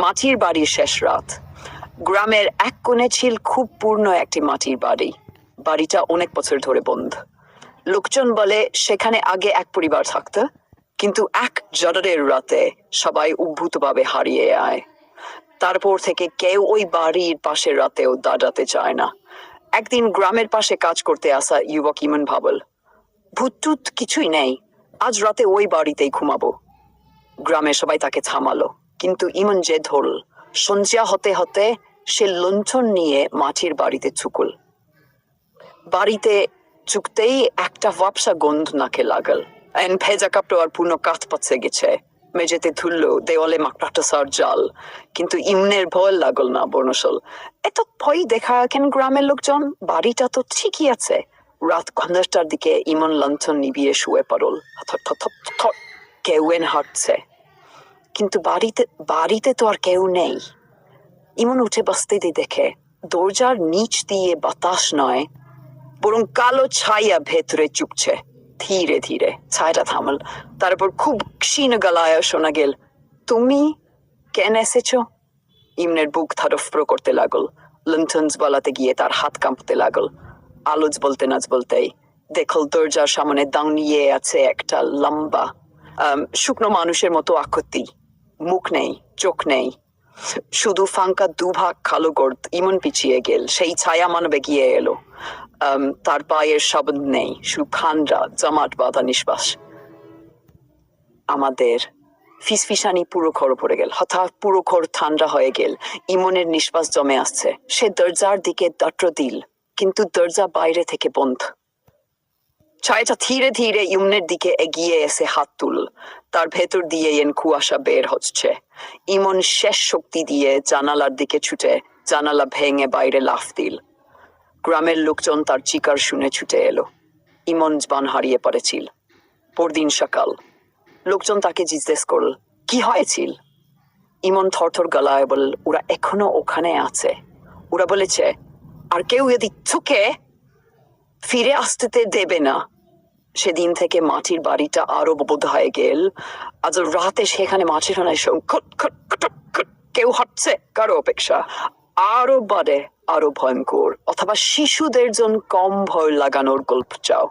মাটির বাড়ির শেষ রাত। গ্রামের এক কোণে ছিল খুব পূর্ণ একটি মাটির বাড়ি। বাড়িটা অনেক বছর ধরে বন্ধ। লোকজন বলে সেখানে আগে এক পরিবার থাকতো, কিন্তু এক ঝড়ের রাতে সবাই উদ্ভূতভাবে হারিয়ে যায়। তারপর থেকে কেউ ওই বাড়ির পাশের রাতেও দাঁড়াতে চায় না। একদিন গ্রামের পাশে কাজ করতে আসা যুবক ইমন ভাবল, ভূত কিছুই নেই, আজ রাতে ওই বাড়িতেই ঘুমাবো। গ্রামের সবাই তাকে থামালো, কিন্তু ইমন যে ধরল। সন্ধ্যা হতে হতে সে লণ্ঠন নিয়ে মাটির বাড়িতে ছুকল। বাড়িতে চুকতেই একটা ভাবসা গন্ধ নাকে লাগল। ভেজা কাপড় আর পূর্ণ কাঠ পচে গেছে, মেঝেতে ধুলো, দেওয়ালে মাকড়াটাসার জাল। কিন্তু ইমনের ভয় লাগল না বর্ণশল। এত ভয় দেখা কেন গ্রামের লোকজন? বাড়িটা তো ঠিকই আছে। রাত 11টার দিকে ইমন লণ্ঠন নিভিয়ে শুয়ে পড়ল। কেউ হাঁটছে, কিন্তু বাড়িতে তো আর কেউ নেই। ইমন উঠে বসতে দেখে দরজার নিচ দিয়ে বাতাস নয়, বরং কালো ছায়া ভেতরে চুপছে। ধীরে ধীরে ছায়াটা থামল। তারপর খুব ক্ষীণ গলায় শোনা গেল, তুমি কেন এসেছ? ইমনের বুক ধড়ফড় করতে লাগল। লণ্ঠন জ্বালাতে গিয়ে তার হাত কাঁপতে লাগল। আলোজ বলতে না বলতেই দেখল দরজার সামনে দাঁড়িয়ে আছে একটা লম্বা শুকনো মানুষের মতো আকৃতি। মুখ নেই, চোখ নেই, শুধু ফাঁকা দুভাগ কালো গর্ত। ইমন পিছিয়ে গেল। সেই ছায়া মানবে গিয়ে এলো। তার পায়ের শব্দ নেই, শুধু খান্ডা জমাট বাঁধা নিঃশ্বাস। আমাদের ফিসফিসানি পুরো ঘর পড়ে গেল। হঠাৎ পুরো ঘর ঠান্ডা হয়ে গেল। ইমনের নিঃশ্বাস জমে আসছে। সে দরজার দিকে দাঁড় দিল, কিন্তু দরজা বাইরে থেকে বন্ধ। ছায়াটা ধীরে ধীরে ইমনের দিকে এগিয়ে এসে হাত তুল। তার ভেতর দিয়ে কুয়াশা বের হচ্ছে। ইমন শেষ শক্তি দিয়ে জানালার দিকে ছুটে জানালা ভেঙে বাইরে লাফ দিল। গ্রামের লোকজন তার চিৎকার শুনে ছুটে এলো। ইমন জবান হারিয়ে পড়েছিল। পরদিন সকাল লোকজন তাকে জিজ্ঞেস করল, কি হয়েছিল? ইমন থরথর গলায় বল, ওরা এখনো ওখানে আছে। ওরা বলেছে আর কেউ যদি চোখে ফিরে আসতে দেবে না। সেদিন থেকে মাটির বাড়িটা আরো বোধ হয়ে গেল। আজ রাতে সেখানে মাটির কেউ হাঁটছে, কারো অপেক্ষা আরো বাড়ে, আরো ভয়ঙ্কর। অথবা শিশুদের জন্য কম ভয় লাগানোর গল্প চাও।